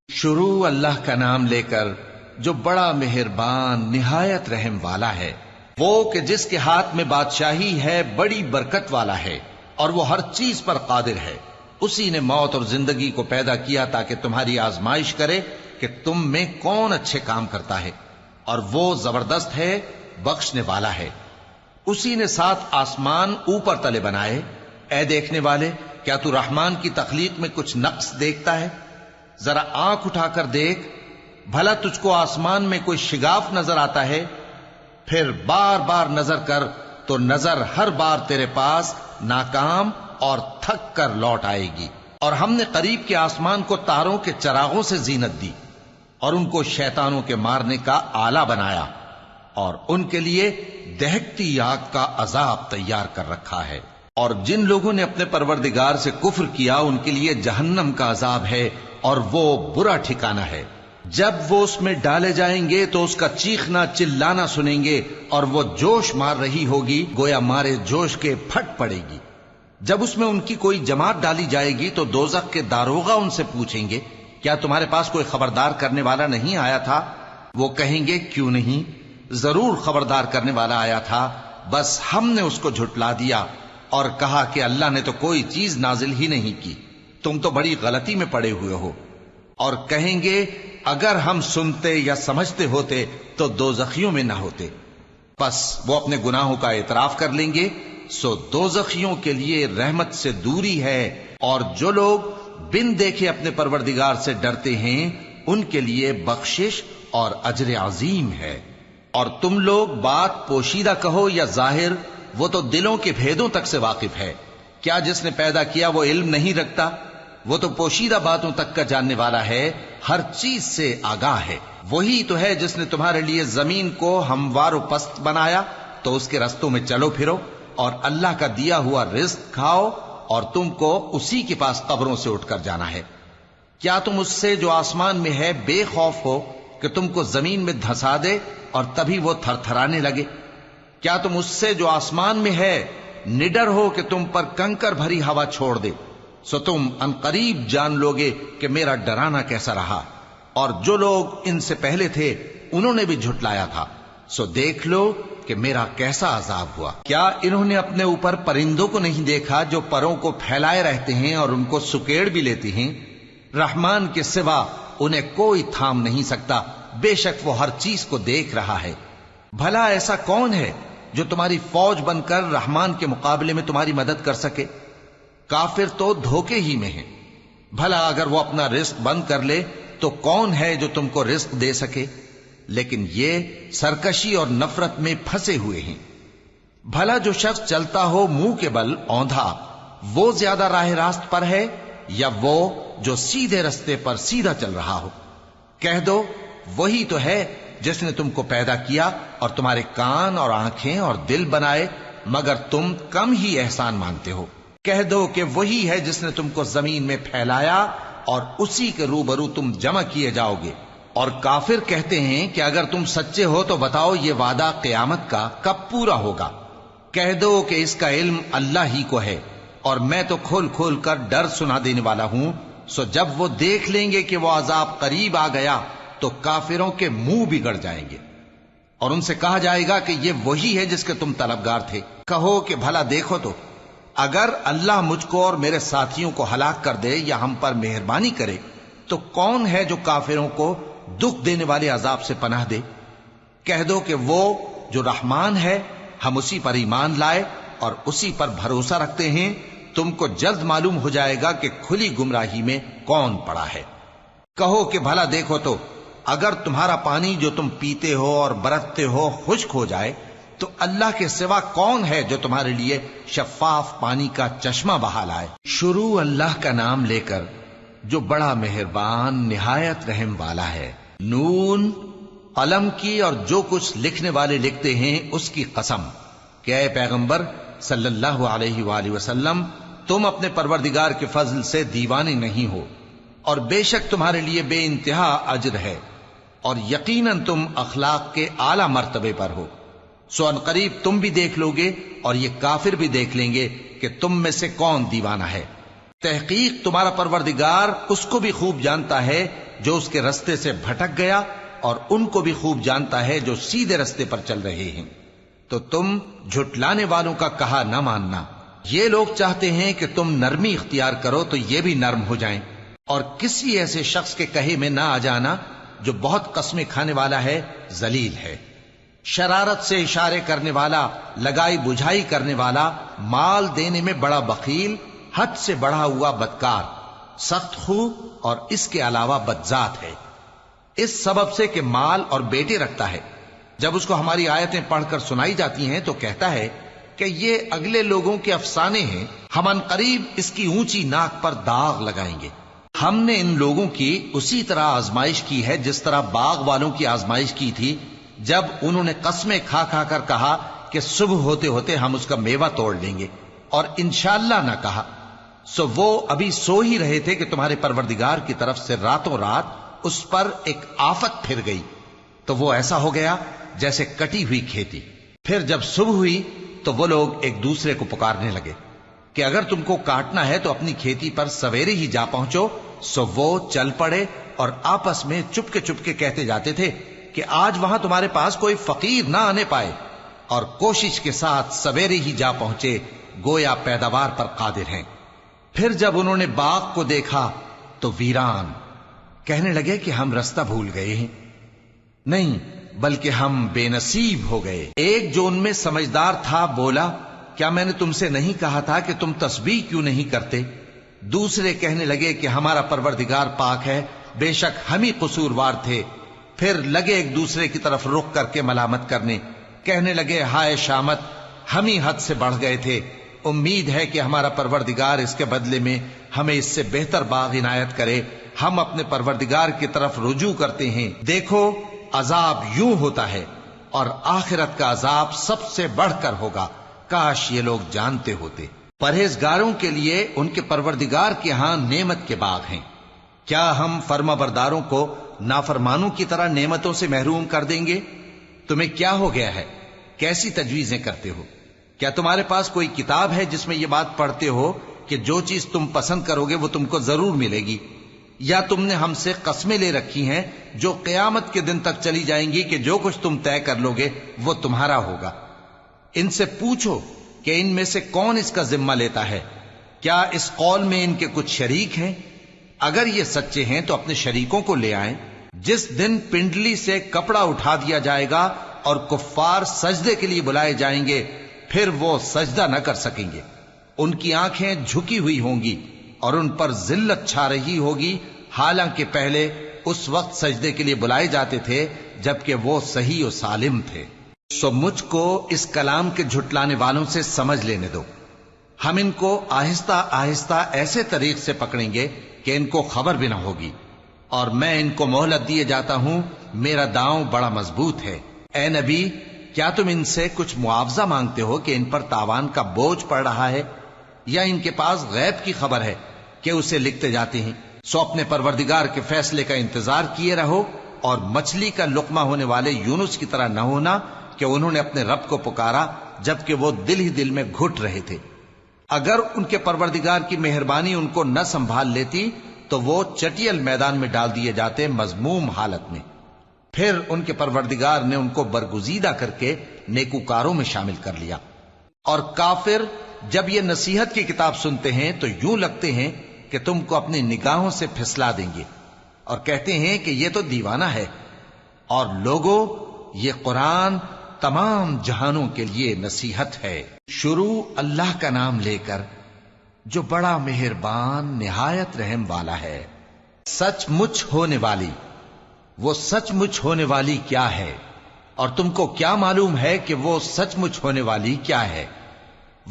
شروع اللہ کا نام لے کر جو بڑا مہربان نہایت رحم والا ہے، وہ کہ جس کے ہاتھ میں بادشاہی ہے، بڑی برکت والا ہے اور وہ ہر چیز پر قادر ہے۔ اسی نے موت اور زندگی کو پیدا کیا تاکہ تمہاری آزمائش کرے کہ تم میں کون اچھے کام کرتا ہے، اور وہ زبردست ہے، بخشنے والا ہے۔ اسی نے 7 آسمان اوپر تلے بنائے۔ اے دیکھنے والے، کیا تو رحمان کی تخلیق میں کچھ نقص دیکھتا ہے؟ ذرا آنکھ اٹھا کر دیکھ، بھلا تجھ کو آسمان میں کوئی شگاف نظر آتا ہے؟ پھر بار بار نظر کر تو نظر ہر بار تیرے پاس ناکام اور تھک کر لوٹ آئے گی۔ اور ہم نے قریب کے آسمان کو تاروں کے چراغوں سے زینت دی اور ان کو شیطانوں کے مارنے کا آلہ بنایا، اور ان کے لیے دہکتی آگ کا عذاب تیار کر رکھا ہے۔ اور جن لوگوں نے اپنے پروردگار سے کفر کیا ان کے لیے جہنم کا عذاب ہے، اور وہ برا ٹھکانہ ہے۔ جب وہ اس میں ڈالے جائیں گے تو اس کا چیخنا چلانا سنیں گے، اور وہ جوش مار رہی ہوگی گویا مارے جوش کے پھٹ پڑے گی۔ جب اس میں ان کی کوئی جماعت ڈالی جائے گی تو دوزخ کے داروغہ ان سے پوچھیں گے، کیا تمہارے پاس کوئی خبردار کرنے والا نہیں آیا تھا؟ وہ کہیں گے، کیوں نہیں، ضرور خبردار کرنے والا آیا تھا، بس ہم نے اس کو جھٹلا دیا اور کہا کہ اللہ نے تو کوئی چیز نازل ہی نہیں کی، تم تو بڑی غلطی میں پڑے ہوئے ہو۔ اور کہیں گے، اگر ہم سنتے یا سمجھتے ہوتے تو دوزخیوں میں نہ ہوتے۔ پس وہ اپنے گناہوں کا اعتراف کر لیں گے، سو دوزخیوں کے لیے رحمت سے دوری ہے، اور جو لوگ بن دیکھے اپنے پروردگار سے ڈرتے ہیں ان کے لیے بخشش اور اجر عظیم ہے۔ اور تم لوگ بات پوشیدہ کہو یا ظاہر، وہ تو دلوں کے بھیدوں تک سے واقف ہے۔ کیا جس نے پیدا کیا وہ علم نہیں رکھتا؟ وہ تو پوشیدہ باتوں تک کا جاننے والا ہے، ہر چیز سے آگاہ ہے۔ وہی تو ہے جس نے تمہارے لیے زمین کو ہموار و پست بنایا تو اس کے رستوں میں چلو پھرو، اور اللہ کا دیا ہوا رزق کھاؤ، اور تم کو اسی کے پاس قبروں سے اٹھ کر جانا ہے۔ کیا تم اس سے جو آسمان میں ہے بے خوف ہو کہ تم کو زمین میں دھسا دے اور تبھی وہ تھر تھرانے لگے؟ کیا تم اس سے جو آسمان میں ہے نڈر ہو کہ تم پر کنکر بھری ہوا چھوڑ دے؟ سو تم ان قریب جان لوگے کہ میرا ڈرانا کیسا رہا۔ اور جو لوگ ان سے پہلے تھے انہوں نے بھی جھٹلایا تھا، سو دیکھ لو کہ میرا کیسا عذاب ہوا۔ کیا انہوں نے اپنے اوپر پرندوں کو نہیں دیکھا جو پروں کو پھیلائے رہتے ہیں اور ان کو سکیڑ بھی لیتے ہیں؟ رحمان کے سوا انہیں کوئی تھام نہیں سکتا، بے شک وہ ہر چیز کو دیکھ رہا ہے۔ بھلا ایسا کون ہے جو تمہاری فوج بن کر رحمان کے مقابلے میں تمہاری مدد کر سکے؟ کافر تو دھوکے ہی میں ہیں۔ بھلا اگر وہ اپنا رزق بند کر لے تو کون ہے جو تم کو رزق دے سکے؟ لیکن یہ سرکشی اور نفرت میں پھنسے ہوئے ہیں۔ بھلا جو شخص چلتا ہو منہ کے بل اوندھا، وہ زیادہ راہ راست پر ہے یا وہ جو سیدھے رستے پر سیدھا چل رہا ہو؟ کہہ دو، وہی تو ہے جس نے تم کو پیدا کیا اور تمہارے کان اور آنکھیں اور دل بنائے، مگر تم کم ہی احسان مانتے ہو۔ کہہ دو کہ وہی ہے جس نے تم کو زمین میں پھیلایا اور اسی کے روبرو تم جمع کیے جاؤ گے۔ اور کافر کہتے ہیں کہ اگر تم سچے ہو تو بتاؤ یہ وعدہ قیامت کا کب پورا ہوگا؟ کہہ دو کہ اس کا علم اللہ ہی کو ہے، اور میں تو کھول کھول کر ڈر سنا دینے والا ہوں۔ سو جب وہ دیکھ لیں گے کہ وہ عذاب قریب آ گیا تو کافروں کے منہ بگڑ جائیں گے، اور ان سے کہا جائے گا کہ یہ وہی ہے جس کے تم طلبگار تھے۔ کہو کہ بھلا دیکھو تو، اگر اللہ مجھ کو اور میرے ساتھیوں کو ہلاک کر دے یا ہم پر مہربانی کرے تو کون ہے جو کافروں کو دکھ دینے والے عذاب سے پناہ دے؟ کہہ دو کہ وہ جو رحمان ہے، ہم اسی پر ایمان لائے اور اسی پر بھروسہ رکھتے ہیں۔ تم کو جلد معلوم ہو جائے گا کہ کھلی گمراہی میں کون پڑا ہے۔ کہو کہ بھلا دیکھو تو، اگر تمہارا پانی جو تم پیتے ہو اور برتتے ہو خشک ہو جائے تو اللہ کے سوا کون ہے جو تمہارے لیے شفاف پانی کا چشمہ بہا لائے؟ شروع اللہ کا نام لے کر جو بڑا مہربان نہایت رحم والا ہے۔ نون، قلم کی اور جو کچھ لکھنے والے لکھتے ہیں اس کی قسم کہ اے پیغمبر صلی اللہ علیہ وآلہ وسلم، تم اپنے پروردگار کے فضل سے دیوانے نہیں ہو، اور بے شک تمہارے لیے بے انتہا اجر ہے، اور یقیناً تم اخلاق کے اعلی مرتبے پر ہو۔ سو ان قریب تم بھی دیکھ لو گے اور یہ کافر بھی دیکھ لیں گے کہ تم میں سے کون دیوانہ ہے۔ تحقیق تمہارا پروردگار اس کو بھی خوب جانتا ہے جو اس کے رستے سے بھٹک گیا اور ان کو بھی خوب جانتا ہے جو سیدھے رستے پر چل رہے ہیں۔ تو تم جھٹلانے والوں کا کہا نہ ماننا۔ یہ لوگ چاہتے ہیں کہ تم نرمی اختیار کرو تو یہ بھی نرم ہو جائیں، اور کسی ایسے شخص کے کہے میں نہ آ جانا جو بہت قسمیں کھانے والا ہے، ذلیل ہے، شرارت سے اشارے کرنے والا، لگائی بجھائی کرنے والا، مال دینے میں بڑا بخیل، حد سے بڑھا ہوا بدکار، سخت خو اور اس کے علاوہ بدذات ہے، اس سبب سے کہ مال اور بیٹے رکھتا ہے۔ جب اس کو ہماری آیتیں پڑھ کر سنائی جاتی ہیں تو کہتا ہے کہ یہ اگلے لوگوں کے افسانے ہیں، ہم عنقریب اس کی اونچی ناک پر داغ لگائیں گے۔ ہم نے ان لوگوں کی اسی طرح آزمائش کی ہے جس طرح باغ والوں کی آزمائش کی تھی، جب انہوں نے قسمیں کھا کھا کر کہا کہ صبح ہوتے ہوتے ہم اس کا میوہ توڑ لیں گے، اور انشاءاللہ نہ کہا، سو وہ ابھی سو ہی رہے تھے کہ تمہارے پروردگار کی طرف سے راتوں رات اس پر ایک آفت پھر گئی، تو وہ ایسا ہو گیا جیسے کٹی ہوئی کھیتی۔ پھر جب صبح ہوئی تو وہ لوگ ایک دوسرے کو پکارنے لگے کہ اگر تم کو کاٹنا ہے تو اپنی کھیتی پر سویرے ہی جا پہنچو۔ سو وہ چل پڑے اور آپس میں چپ کے کہتے جاتے تھے کہ آج وہاں تمہارے پاس کوئی فقیر نہ آنے پائے، اور کوشش کے ساتھ سویرے ہی جا پہنچے، گویا پیداوار پر قادر ہیں۔ پھر جب انہوں نے باغ کو دیکھا تو ویران، کہنے لگے کہ ہم رستہ بھول گئے ہیں، نہیں بلکہ ہم بے نصیب ہو گئے۔ ایک جو ان میں سمجھدار تھا بولا، کیا میں نے تم سے نہیں کہا تھا کہ تم تسبیح کیوں نہیں کرتے؟ دوسرے کہنے لگے کہ ہمارا پروردگار پاک ہے، بے شک ہم ہی قصوروار تھے۔ پھر لگے ایک دوسرے کی طرف رخ کر کے ملامت کرنے، کہنے لگے ہائے شامت، ہم ہی حد سے بڑھ گئے تھے، امید ہے کہ ہمارا پروردگار اس کے بدلے میں ہمیں اس سے بہتر باغ عنایت کرے، ہم اپنے پروردگار کی طرف رجوع کرتے ہیں۔ دیکھو عذاب یوں ہوتا ہے، اور آخرت کا عذاب سب سے بڑھ کر ہوگا، کاش یہ لوگ جانتے ہوتے۔ پرہیزگاروں کے لیے ان کے پروردگار کے ہاں نعمت کے باغ ہیں۔ کیا ہم فرما برداروں کو نافرمانوں کی طرح نعمتوں سے محروم کر دیں گے؟ تمہیں کیا ہو گیا ہے؟ کیسی تجویزیں کرتے ہو؟ کیا تمہارے پاس کوئی کتاب ہے جس میں یہ بات پڑھتے ہو کہ جو چیز تم پسند کرو گے وہ تم کو ضرور ملے گی؟ یا تم نے ہم سے قسمیں لے رکھی ہیں جو قیامت کے دن تک چلی جائیں گی کہ جو کچھ تم طے کر لو گے وہ تمہارا ہوگا؟ ان سے پوچھو کہ ان میں سے کون اس کا ذمہ لیتا ہے؟ کیا اس قول میں ان کے کچھ شریک ہیں؟ اگر یہ سچے ہیں تو اپنے شریکوں کو لے آئیں۔ جس دن پنڈلی سے کپڑا اٹھا دیا جائے گا اور کفار سجدے کے لیے بلائے جائیں گے، پھر وہ سجدہ نہ کر سکیں گے، ان کی آنکھیں جھکی ہوئی ہوں گی اور ان پر ذلت چھا رہی ہوگی، حالانکہ پہلے اس وقت سجدے کے لیے بلائے جاتے تھے جبکہ وہ صحیح و سالم تھے۔ سو مجھ کو اس کلام کے جھٹلانے والوں سے سمجھ لینے دو، ہم ان کو آہستہ آہستہ ایسے طریق سے پکڑیں گے کہ ان کو خبر بھی نہ ہوگی، اور میں ان کو مہلت دیے جاتا ہوں، میرا داؤں بڑا مضبوط ہے۔ اے نبی، کیا تم ان سے کچھ معاوضہ مانگتے ہو کہ ان پر تاوان کا بوجھ پڑ رہا ہے، یا ان کے پاس غیب کی خبر ہے کہ اسے لکھتے جاتے ہیں؟ سو اپنے پروردگار کے فیصلے کا انتظار کیے رہو، اور مچھلی کا لقمہ ہونے والے یونس کی طرح نہ ہونا کہ انہوں نے اپنے رب کو پکارا جبکہ وہ دل ہی دل میں گھٹ رہے تھے۔ اگر ان کے پروردگار کی مہربانی ان کو نہ سنبھال لیتی تو وہ چٹیل میدان میں ڈال دیے جاتے مذموم حالت میں۔ پھر ان کے پروردگار نے ان کو برگزیدہ کر کے نیکوکاروں میں شامل کر لیا۔ اور کافر جب یہ نصیحت کی کتاب سنتے ہیں تو یوں لگتے ہیں کہ تم کو اپنی نگاہوں سے پھسلا دیں گے، اور کہتے ہیں کہ یہ تو دیوانہ ہے۔ اور لوگوں، یہ قرآن تمام جہانوں کے لیے نصیحت ہے۔ شروع اللہ کا نام لے کر جو بڑا مہربان نہایت رحم والا ہے۔ سچ مچ ہونے والی، وہ سچ مچ ہونے والی کیا ہے؟ اور تم کو کیا معلوم ہے کہ وہ سچ مچ ہونے والی کیا ہے؟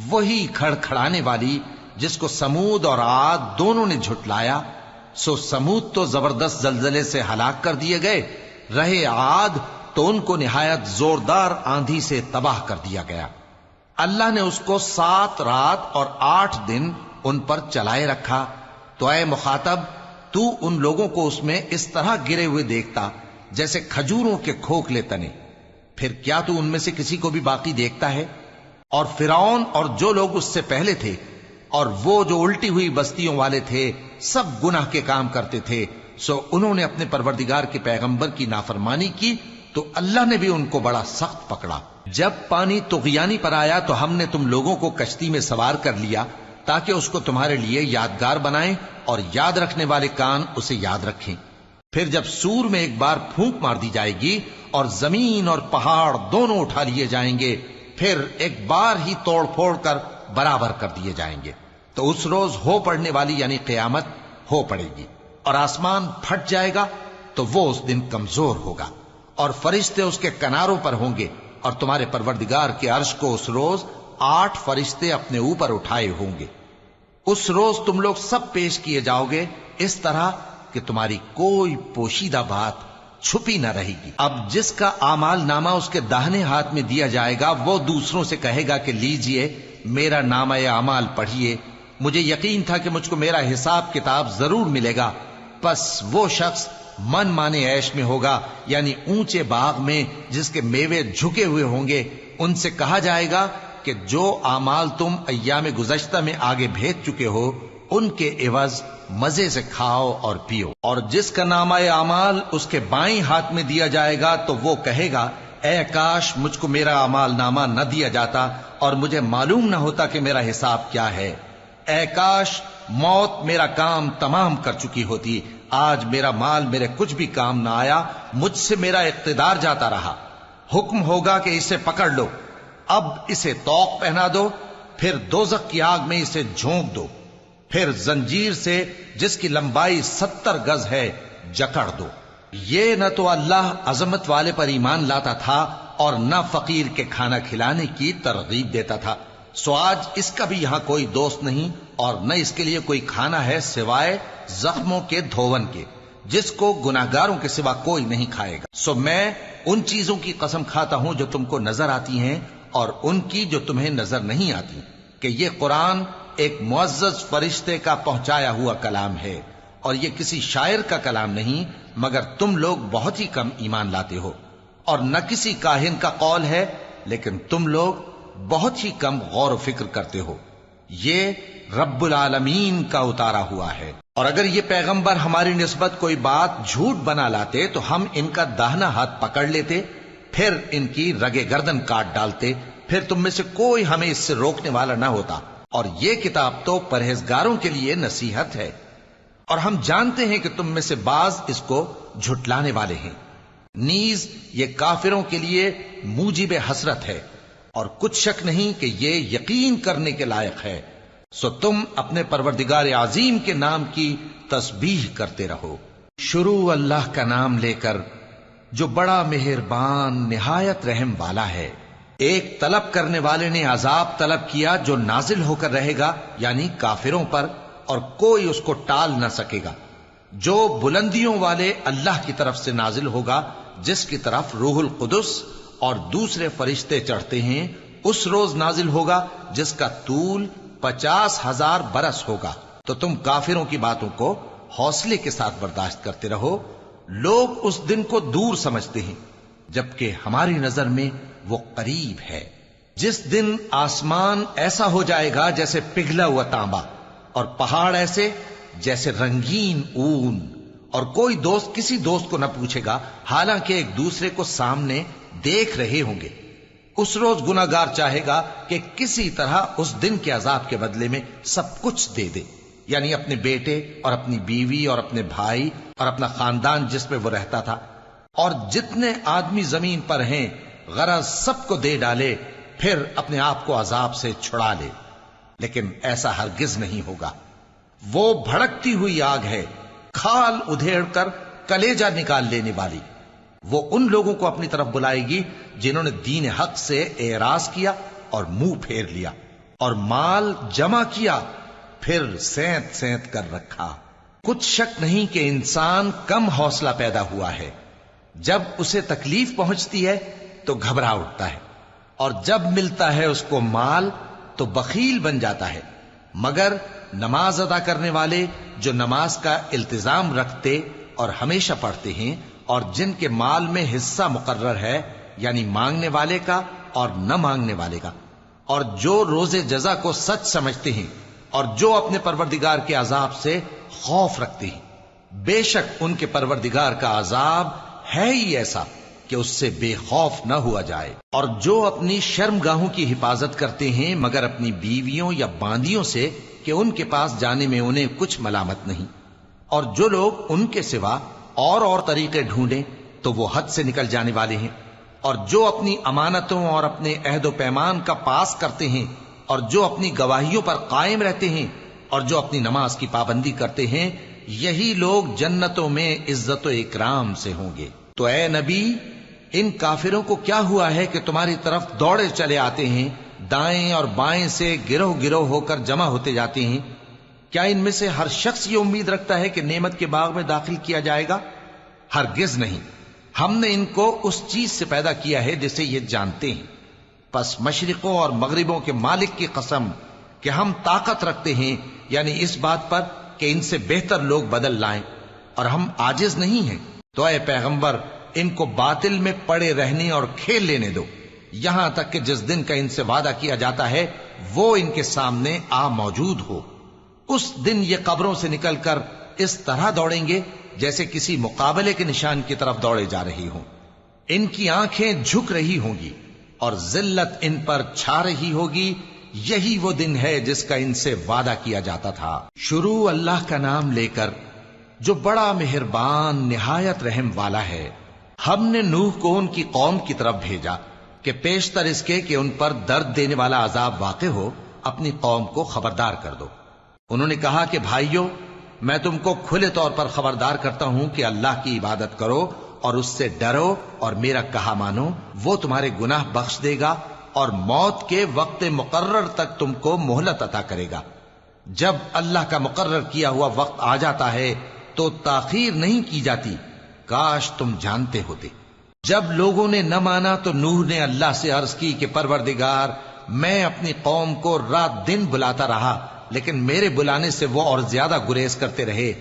وہی کھڑکھڑانے والی جس کو سمود اور عاد دونوں نے جھٹلایا۔ سو سمود تو زبردست زلزلے سے ہلاک کر دیے گئے، رہے عاد تو ان کو نہایت زوردار آندھی سے تباہ کر دیا گیا۔ اللہ نے اس کو 7 رات اور 8 دن ان پر چلائے رکھا، تو اے مخاطب، تو ان لوگوں کو اس میں اس طرح گرے ہوئے دیکھتا جیسے کھجوروں کے کھوکھلے تنے، پھر کیا تو ان میں سے کسی کو بھی باقی دیکھتا ہے؟ اور فرعون اور جو لوگ اس سے پہلے تھے اور وہ جو الٹی ہوئی بستیوں والے تھے، سب گناہ کے کام کرتے تھے، سو انہوں نے اپنے پروردگار کے پیغمبر کی نافرمانی کی تو اللہ نے بھی ان کو بڑا سخت پکڑا۔ جب پانی طغیانی پر آیا تو ہم نے تم لوگوں کو کشتی میں سوار کر لیا تاکہ اس کو تمہارے لیے یادگار بنائیں اور یاد رکھنے والے کان اسے یاد رکھیں۔ پھر جب سور میں ایک بار پھونک مار دی جائے گی اور زمین اور پہاڑ دونوں اٹھا لیے جائیں گے، پھر ایک بار ہی توڑ پھوڑ کر برابر کر دیے جائیں گے، تو اس روز ہو پڑنے والی یعنی قیامت ہو پڑے گی، اور آسمان پھٹ جائے گا تو وہ اس دن کمزور ہوگا، اور فرشتے اس کے کناروں پر ہوں گے، اور تمہارے پروردگار کے عرش کو اس روز 8 فرشتے اپنے اوپر اٹھائے ہوں گے۔ اس روز تم لوگ سب پیش کیے جاؤ گے اس طرح کہ تمہاری کوئی پوشیدہ بات چھپی نہ رہے گی۔ اب جس کا اعمال نامہ اس کے داہنے ہاتھ میں دیا جائے گا وہ دوسروں سے کہے گا کہ لیجئے میرا نامہ اعمال پڑھیے، مجھے یقین تھا کہ مجھ کو میرا حساب کتاب ضرور ملے گا۔ پس وہ شخص من مانے عیش میں ہوگا، یعنی اونچے باغ میں جس کے میوے جھکے ہوئے ہوں گے۔ ان سے کہا جائے گا کہ جو اعمال تم ایام گزشتہ میں آگے بھیج چکے ہو ان کے عوض مزے سے کھاؤ اور پیو۔ اور جس کا نامہ اعمال اس کے بائیں ہاتھ میں دیا جائے گا تو وہ کہے گا اے کاش مجھ کو میرا اعمال نامہ نہ دیا جاتا اور مجھے معلوم نہ ہوتا کہ میرا حساب کیا ہے۔ اے کاش موت میرا کام تمام کر چکی ہوتی، آج میرا مال میرے کچھ بھی کام نہ آیا، مجھ سے میرا اقتدار جاتا رہا۔ حکم ہوگا کہ اسے پکڑ لو، اب اسے طوق پہنا دو، پھر دوزخ کی آگ میں اسے جھونک دو، پھر زنجیر سے جس کی لمبائی 70 گز ہے جکڑ دو۔ یہ نہ تو اللہ عظمت والے پر ایمان لاتا تھا اور نہ فقیر کے کھانا کھلانے کی ترغیب دیتا تھا، سو آج اس کا بھی یہاں کوئی دوست نہیں اور نہ اس کے لیے کوئی کھانا ہے سوائے زخموں کے دھون کے، جس کو گناہگاروں کے سوا کوئی نہیں کھائے گا۔ سو میں ان چیزوں کی قسم کھاتا ہوں جو تم کو نظر آتی ہیں اور ان کی جو تمہیں نظر نہیں آتی، کہ یہ قرآن ایک معزز فرشتے کا پہنچایا ہوا کلام ہے، اور یہ کسی شاعر کا کلام نہیں، مگر تم لوگ بہت ہی کم ایمان لاتے ہو، اور نہ کسی کاہن کا قول ہے، لیکن تم لوگ بہت ہی کم غور و فکر کرتے ہو۔ یہ رب العالمین کا اتارا ہوا ہے، اور اگر یہ پیغمبر ہماری نسبت کوئی بات جھوٹ بنا لاتے تو ہم ان کا داہنا ہاتھ پکڑ لیتے، پھر ان کی رگے گردن کاٹ ڈالتے، پھر تم میں سے کوئی ہمیں اس سے روکنے والا نہ ہوتا، اور یہ کتاب تو پرہیزگاروں کے لیے نصیحت ہے، اور ہم جانتے ہیں کہ تم میں سے بعض اس کو جھٹلانے والے ہیں۔ نیز یہ کافروں کے لیے موجب حسرت ہے، اور کچھ شک نہیں کہ یہ یقین کرنے کے لائق ہے، سو تم اپنے پروردگار عظیم کے نام کی تسبیح کرتے رہو۔ شروع اللہ کا نام لے کر جو بڑا مہربان نہایت رحم والا ہے۔ ایک طلب کرنے والے نے عذاب طلب کیا جو نازل ہو کر رہے گا، یعنی کافروں پر، اور کوئی اس کو ٹال نہ سکے گا۔ جو بلندیوں والے اللہ کی طرف سے نازل ہوگا، جس کی طرف روح القدس اور دوسرے فرشتے چڑھتے ہیں، اس روز نازل ہوگا جس کا طول 50,000 برس ہوگا۔ تو تم کافروں کی باتوں کو حوصلے کے ساتھ برداشت کرتے رہو۔ لوگ اس دن کو دور سمجھتے ہیں، جبکہ ہماری نظر میں وہ قریب ہے۔ جس دن آسمان ایسا ہو جائے گا جیسے پگھلا ہوا تانبا، اور پہاڑ ایسے جیسے رنگین اون، اور کوئی دوست کسی دوست کو نہ پوچھے گا، حالانکہ ایک دوسرے کو سامنے دیکھ رہے ہوں گے۔ اس روز گناہگار چاہے گا کہ کسی طرح اس دن کے عذاب کے بدلے میں سب کچھ دے دے، یعنی اپنے بیٹے اور اپنی بیوی اور اپنے بھائی اور اپنا خاندان جس میں وہ رہتا تھا، اور جتنے آدمی زمین پر ہیں، غرض سب کو دے ڈالے، پھر اپنے آپ کو عذاب سے چھڑا لے۔ لیکن ایسا ہرگز نہیں ہوگا۔ وہ بھڑکتی ہوئی آگ ہے، کھال ادھیڑ کر کلیجہ نکال لینے والی۔ وہ ان لوگوں کو اپنی طرف بلائے گی جنہوں نے دین حق سے اعراض کیا اور منہ پھیر لیا، اور مال جمع کیا پھر سینت سینت کر رکھا۔ کچھ شک نہیں کہ انسان کم حوصلہ پیدا ہوا ہے، جب اسے تکلیف پہنچتی ہے تو گھبرا اٹھتا ہے، اور جب ملتا ہے اس کو مال تو بخیل بن جاتا ہے، مگر نماز ادا کرنے والے جو نماز کا التزام رکھتے اور ہمیشہ پڑھتے ہیں، اور جن کے مال میں حصہ مقرر ہے، یعنی مانگنے والے کا اور نہ مانگنے والے کا، اور جو روز جزا کو سچ سمجھتے ہیں، اور جو اپنے پروردگار کے عذاب سے خوف رکھتے ہیں، بے شک ان کے پروردگار کا عذاب ہے ہی ایسا کہ اس سے بے خوف نہ ہوا جائے۔ اور جو اپنی شرمگاہوں کی حفاظت کرتے ہیں مگر اپنی بیویوں یا باندیوں سے کہ ان کے پاس جانے میں انہیں کچھ ملامت نہیں، اور جو لوگ ان کے سوا اور طریقے ڈھونڈیں تو وہ حد سے نکل جانے والے ہیں، اور جو اپنی امانتوں اور اپنے عہد و پیمان کا پاس کرتے ہیں، اور جو اپنی گواہیوں پر قائم رہتے ہیں، اور جو اپنی نماز کی پابندی کرتے ہیں، یہی لوگ جنتوں میں عزت و اکرام سے ہوں گے۔ تو اے نبی، ان کافروں کو کیا ہوا ہے کہ تمہاری طرف دوڑے چلے آتے ہیں، دائیں اور بائیں سے گروہ گروہ ہو کر جمع ہوتے جاتے ہیں؟ کیا ان میں سے ہر شخص یہ امید رکھتا ہے کہ نعمت کے باغ میں داخل کیا جائے گا؟ ہرگز نہیں۔ ہم نے ان کو اس چیز سے پیدا کیا ہے جسے یہ جانتے ہیں، پس مشرقوں اور مغربوں کے مالک کی قسم کہ ہم طاقت رکھتے ہیں، یعنی اس بات پر کہ ان سے بہتر لوگ بدل لائیں، اور ہم عاجز نہیں ہیں۔ تو اے پیغمبر، ان کو باطل میں پڑے رہنے اور کھیل لینے دو، یہاں تک کہ جس دن کا ان سے وعدہ کیا جاتا ہے وہ ان کے سامنے آ موجود ہو۔ اس دن یہ قبروں سے نکل کر اس طرح دوڑیں گے جیسے کسی مقابلے کے نشان کی طرف دوڑے جا رہی ہوں۔ ان کی آنکھیں جھک رہی ہوں گی اور ذلت ان پر چھا رہی ہوگی۔ یہی وہ دن ہے جس کا ان سے وعدہ کیا جاتا تھا۔ شروع اللہ کا نام لے کر جو بڑا مہربان نہایت رحم والا ہے۔ ہم نے نوح کو ان کی قوم کی طرف بھیجا کہ پیشتر اس کے کہ ان پر درد دینے والا عذاب واقع ہو، اپنی قوم کو خبردار کر دو۔ انہوں نے کہا کہ بھائیو، میں تم کو کھلے طور پر خبردار کرتا ہوں کہ اللہ کی عبادت کرو اور اس سے ڈرو اور میرا کہا مانو، وہ تمہارے گناہ بخش دے گا اور موت کے وقت مقرر تک تم کو مہلت عطا کرے گا۔ جب اللہ کا مقرر کیا ہوا وقت آ جاتا ہے تو تاخیر نہیں کی جاتی، کاش تم جانتے ہوتے۔ جب لوگوں نے نہ مانا تو نوح نے اللہ سے عرض کی کہ پروردگار، میں اپنی قوم کو رات دن بلاتا رہا، لیکن میرے بلانے سے وہ اور زیادہ گریز کرتے رہے۔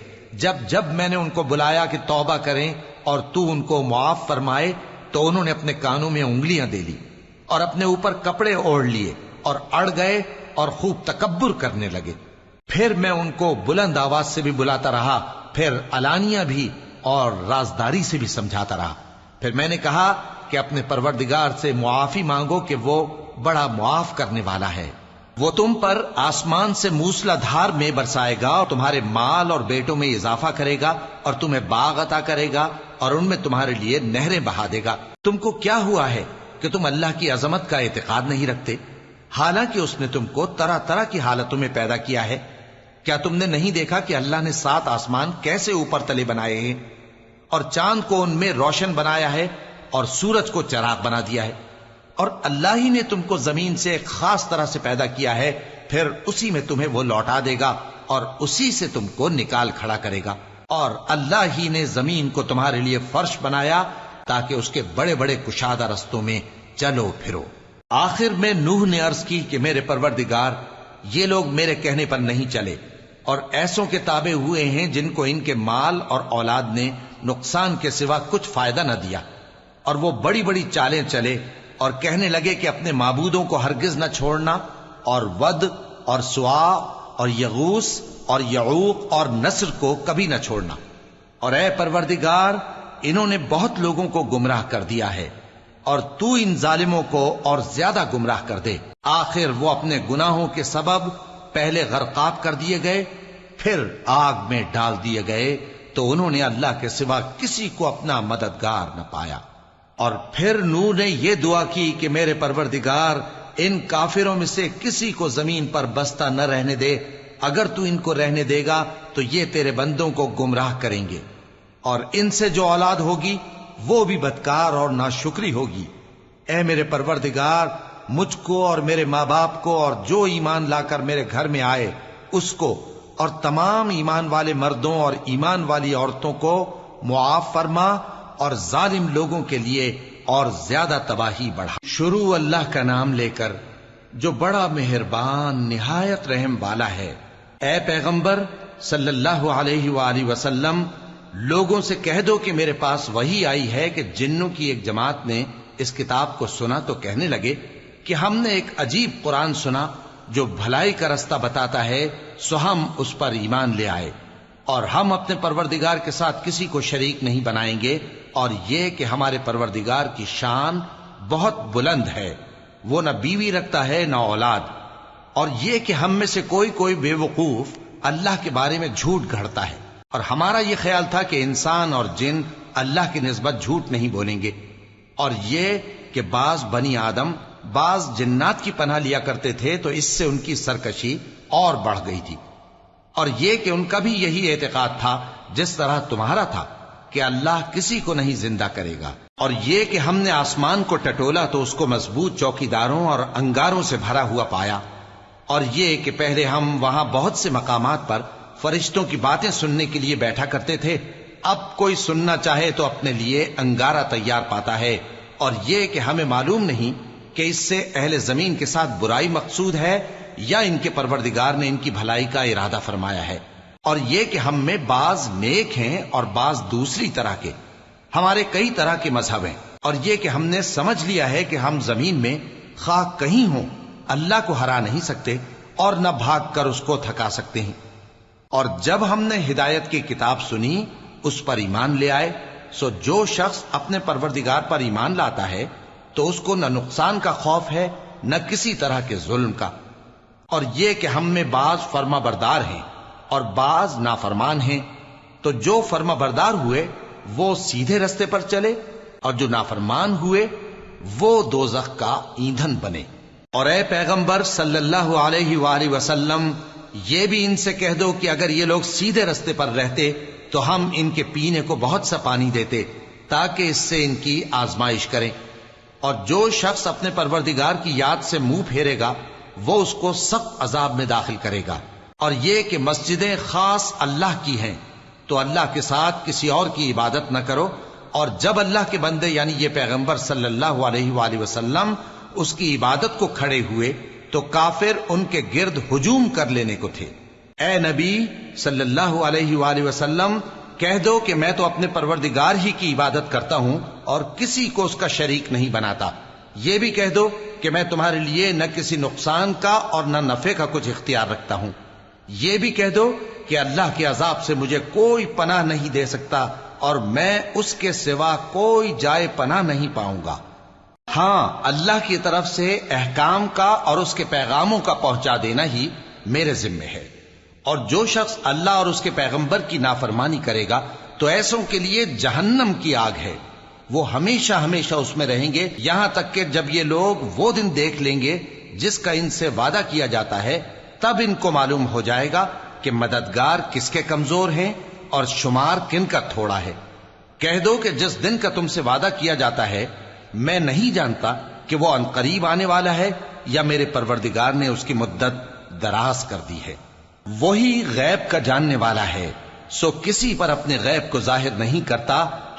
جب میں نے ان کو بلایا کہ توبہ کریں اور تو ان کو معاف فرمائے تو انہوں نے اپنے کانوں میں انگلیاں دے لی اور اپنے اوپر کپڑے اوڑھ لیے اور اڑ گئے اور خوب تکبر کرنے لگے۔ پھر میں ان کو بلند آواز سے بھی بلاتا رہا، پھر علانیہ بھی اور رازداری سے بھی سمجھاتا رہا۔ پھر میں نے کہا کہ اپنے پروردگار سے معافی مانگو کہ وہ بڑا معاف کرنے والا ہے۔ وہ تم پر آسمان سے موسلا دھار میں برسائے گا اور تمہارے مال اور بیٹوں میں اضافہ کرے گا اور تمہیں باغ عطا کرے گا اور ان میں تمہارے لیے نہریں بہا دے گا۔ تم کو کیا ہوا ہے کہ تم اللہ کی عظمت کا اعتقاد نہیں رکھتے، حالانکہ اس نے تم کو طرح طرح کی حالتوں میں پیدا کیا ہے؟ کیا تم نے نہیں دیکھا کہ اللہ نے 7 آسمان کیسے اوپر تلے بنائے ہیں اور چاند کو ان میں روشن بنایا ہے اور سورج کو چراغ بنا دیا ہے؟ اور اللہ ہی نے تم کو زمین سے ایک خاص طرح سے پیدا کیا ہے، پھر اسی میں تمہیں وہ لوٹا دے گا اور اسی سے تم کو نکال کھڑا کرے گا۔ اور اللہ ہی نے زمین کو تمہارے لیے فرش بنایا تاکہ اس کے بڑے بڑے کشادہ رستوں میں چلو پھرو۔ آخر میں نوح نے عرض کی کہ میرے پروردگار، یہ لوگ میرے کہنے پر نہیں چلے اور ایسوں کے تابع ہوئے ہیں جن کو ان کے مال اور اولاد نے نقصان کے سوا کچھ فائدہ نہ دیا، اور وہ بڑی بڑی چالیں چلے اور کہنے لگے کہ اپنے معبودوں کو ہرگز نہ چھوڑنا، اور ود اور سوا اور یغوث اور یعوق اور نصر کو کبھی نہ چھوڑنا۔ اور اے پروردگار، انہوں نے بہت لوگوں کو گمراہ کر دیا ہے، اور تو ان ظالموں کو اور زیادہ گمراہ کر دے۔ آخر وہ اپنے گناہوں کے سبب پہلے غرقاب کر دیے گئے، پھر آگ میں ڈال دیے گئے، تو انہوں نے اللہ کے سوا کسی کو اپنا مددگار نہ پایا۔ اور پھر نوح نے یہ دعا کی کہ میرے پروردگار، ان کافروں میں سے کسی کو زمین پر بستہ نہ رہنے دے، اگر تو ان کو رہنے دے گا تو یہ تیرے بندوں کو گمراہ کریں گے، اور ان سے جو اولاد ہوگی وہ بھی بدکار اور ناشکری ہوگی۔ اے میرے پروردگار، مجھ کو اور میرے ماں باپ کو اور جو ایمان لا کر میرے گھر میں آئے اس کو اور تمام ایمان والے مردوں اور ایمان والی عورتوں کو معاف فرما، اور ظالم لوگوں کے لیے اور زیادہ تباہی بڑھا۔ شروع اللہ کا نام لے کر جو بڑا مہربان نہایت رحم والا ہے۔ اے پیغمبر صلی اللہ علیہ وآلہ وسلم، لوگوں سے کہہ دو کہ میرے پاس وحی آئی ہے کہ جنوں کی ایک جماعت نے اس کتاب کو سنا تو کہنے لگے کہ ہم نے ایک عجیب قرآن سنا جو بھلائی کا رستہ بتاتا ہے، سو ہم اس پر ایمان لے آئے۔ اور ہم اپنے پروردگار کے ساتھ کسی کو شریک نہیں بنائیں گے، اور یہ کہ ہمارے پروردگار کی شان بہت بلند ہے، وہ نہ بیوی رکھتا ہے نہ اولاد، اور یہ کہ ہم میں سے کوئی بے وقوف اللہ کے بارے میں جھوٹ گھڑتا ہے، اور ہمارا یہ خیال تھا کہ انسان اور جن اللہ کی نسبت جھوٹ نہیں بولیں گے، اور یہ کہ بعض بنی آدم بعض جنات کی پناہ لیا کرتے تھے تو اس سے ان کی سرکشی اور بڑھ گئی تھی، اور یہ کہ ان کا بھی یہی اعتقاد تھا جس طرح تمہارا تھا کہ اللہ کسی کو نہیں زندہ کرے گا، اور یہ کہ ہم نے آسمان کو ٹٹولا تو اس کو مضبوط چوکیداروں اور انگاروں سے بھرا ہوا پایا، اور یہ کہ پہلے ہم وہاں بہت سے مقامات پر فرشتوں کی باتیں سننے کے لیے بیٹھا کرتے تھے، اب کوئی سننا چاہے تو اپنے لیے انگارہ تیار پاتا ہے، اور یہ کہ ہمیں معلوم نہیں کہ اس سے اہل زمین کے ساتھ برائی مقصود ہے یا ان کے پروردگار نے ان کی بھلائی کا ارادہ فرمایا ہے، اور یہ کہ ہم میں بعض نیک ہیں اور بعض دوسری طرح کے، ہمارے کئی طرح کے مذہب ہیں، اور یہ کہ ہم نے سمجھ لیا ہے کہ ہم زمین میں خواہ کہیں ہوں اللہ کو ہرا نہیں سکتے اور نہ بھاگ کر اس کو تھکا سکتے ہیں، اور جب ہم نے ہدایت کی کتاب سنی اس پر ایمان لے آئے، سو جو شخص اپنے پروردگار پر ایمان لاتا ہے تو اس کو نہ نقصان کا خوف ہے نہ کسی طرح کے ظلم کا، اور یہ کہ ہم میں بعض فرما بردار ہیں اور بعض نافرمان ہیں، تو جو فرما بردار ہوئے وہ سیدھے رستے پر چلے، اور جو نافرمان ہوئے وہ دوزخ کا ایندھن بنے۔ اور اے پیغمبر صلی اللہ علیہ وآلہ وسلم، یہ بھی ان سے کہہ دو کہ اگر یہ لوگ سیدھے رستے پر رہتے تو ہم ان کے پینے کو بہت سا پانی دیتے تاکہ اس سے ان کی آزمائش کریں، اور جو شخص اپنے پروردگار کی یاد سے منہ پھیرے گا وہ اس کو سخت عذاب میں داخل کرے گا، اور یہ کہ مسجدیں خاص اللہ کی ہیں تو اللہ کے ساتھ کسی اور کی عبادت نہ کرو، اور جب اللہ کے بندے یعنی یہ پیغمبر صلی اللہ علیہ وآلہ وسلم اس کی عبادت کو کھڑے ہوئے تو کافر ان کے گرد ہجوم کر لینے کو تھے۔ اے نبی صلی اللہ علیہ وآلہ وسلم، کہہ دو کہ میں تو اپنے پروردگار ہی کی عبادت کرتا ہوں اور کسی کو اس کا شریک نہیں بناتا، یہ بھی کہہ دو کہ میں تمہارے لیے نہ کسی نقصان کا اور نہ نفع کا کچھ اختیار رکھتا ہوں، یہ بھی کہہ دو کہ اللہ کے عذاب سے مجھے کوئی پناہ نہیں دے سکتا اور میں اس کے سوا کوئی جائے پناہ نہیں پاؤں گا، ہاں اللہ کی طرف سے احکام کا اور اس کے پیغاموں کا پہنچا دینا ہی میرے ذمہ ہے، اور جو شخص اللہ اور اس کے پیغمبر کی نافرمانی کرے گا تو ایسوں کے لیے جہنم کی آگ ہے، وہ ہمیشہ ہمیشہ اس میں رہیں گے، یہاں تک کہ جب یہ لوگ وہ دن دیکھ لیں گے جس کا ان سے وعدہ کیا جاتا ہے، تب ان کو معلوم ہو جائے گا کہ مددگار کس کے کمزور ہیں اور شمار کن کا تھوڑا ہے۔ کہہ دو کہ جس دن کا تم سے وعدہ کیا جاتا ہے میں نہیں جانتا کہ وہ عنقریب آنے والا ہے یا میرے پروردگار نے اس کی مدت دراز کر دی ہے، وہی غیب کا جاننے والا ہے، سو کسی پر اپنے غیب کو ظاہر نہیں کرتا،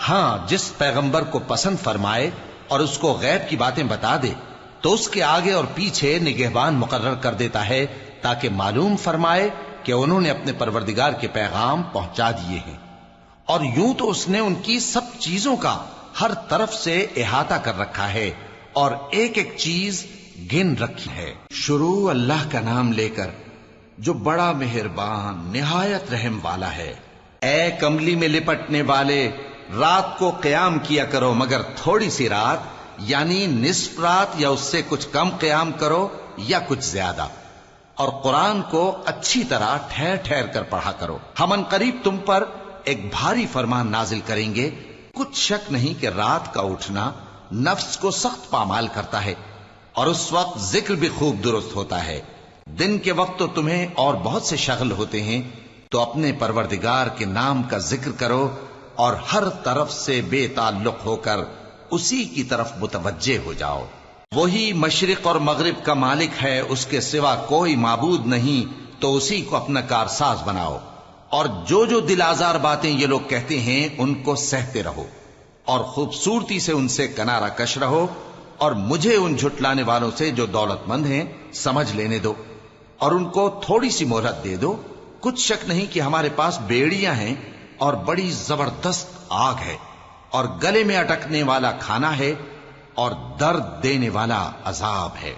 ہاں جس پیغمبر کو پسند فرمائے اور اس کو غیب کی باتیں بتا دے تو اس کے آگے اور پیچھے نگہبان مقرر کر دیتا ہے تاکہ معلوم فرمائے کہ انہوں نے اپنے پروردگار کے پیغام پہنچا دیے ہیں، اور یوں تو اس نے ان کی سب چیزوں کا ہر طرف سے احاطہ کر رکھا ہے اور ایک ایک چیز گن رکھی ہے۔ شروع اللہ کا نام لے کر جو بڑا مہربان نہایت رحم والا ہے۔ اے کملی میں لپٹنے والے، رات کو قیام کیا کرو مگر تھوڑی سی رات، یعنی نصف رات یا اس سے کچھ کم قیام کرو یا کچھ زیادہ، اور قرآن کو اچھی طرح ٹھہر ٹھہر کر پڑھا کرو، ہم ان قریب تم پر ایک بھاری فرمان نازل کریں گے۔ کچھ شک نہیں کہ رات کا اٹھنا نفس کو سخت پامال کرتا ہے اور اس وقت ذکر بھی خوب درست ہوتا ہے، دن کے وقت تو تمہیں اور بہت سے شغل ہوتے ہیں، تو اپنے پروردگار کے نام کا ذکر کرو اور ہر طرف سے بے تعلق ہو کر اسی کی طرف متوجہ ہو جاؤ۔ وہی مشرق اور مغرب کا مالک ہے، اس کے سوا کوئی معبود نہیں، تو اسی کو اپنا کارساز بناؤ، اور جو جو دل آزار باتیں یہ لوگ کہتے ہیں ان کو سہتے رہو اور خوبصورتی سے ان سے کنارہ کش رہو، اور مجھے ان جھٹلانے والوں سے جو دولت مند ہیں سمجھ لینے دو اور ان کو تھوڑی سی مہلت دے دو۔ کچھ شک نہیں کہ ہمارے پاس بیڑیاں ہیں اور بڑی زبردست آگ ہے، اور گلے میں اٹکنے والا کھانا ہے اور درد دینے والا عذاب ہے۔